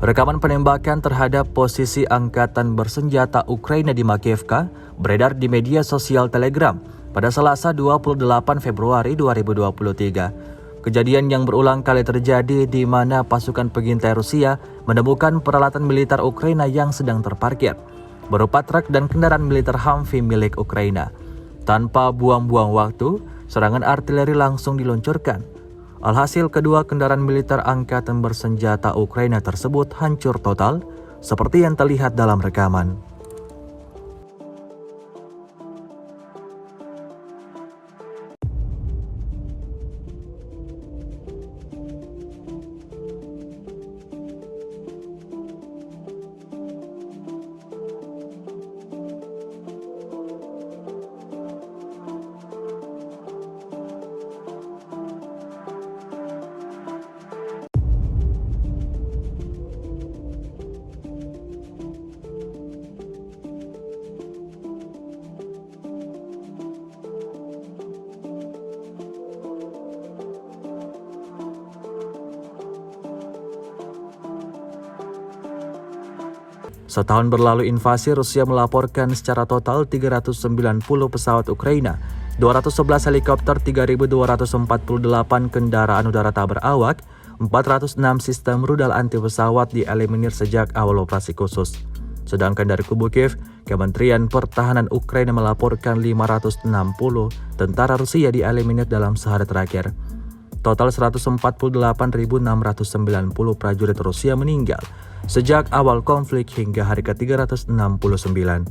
Rekaman penembakan terhadap posisi angkatan bersenjata Ukraina di Makiivka beredar di media sosial Telegram pada Selasa 28 Februari 2023. Kejadian yang berulang kali terjadi di mana pasukan pengintai Rusia menemukan peralatan militer Ukraina yang sedang terparkir, berupa truk dan kendaraan militer Humvee milik Ukraina. Tanpa buang-buang waktu, serangan artileri langsung diluncurkan. Alhasil, kedua kendaraan militer angkatan bersenjata Ukraina tersebut hancur total, seperti yang terlihat dalam rekaman. Setahun berlalu invasi, Rusia melaporkan secara total 390 pesawat Ukraina, 211 helikopter, 3.248 kendaraan udara tak berawak, 406 sistem rudal anti pesawat dieliminir sejak awal operasi khusus. Sedangkan dari kubu Kiev, Kementerian Pertahanan Ukraina melaporkan 560 tentara Rusia dieliminir dalam sehari terakhir. Total 148.690 prajurit Rusia meninggal sejak awal konflik hingga hari ke-369.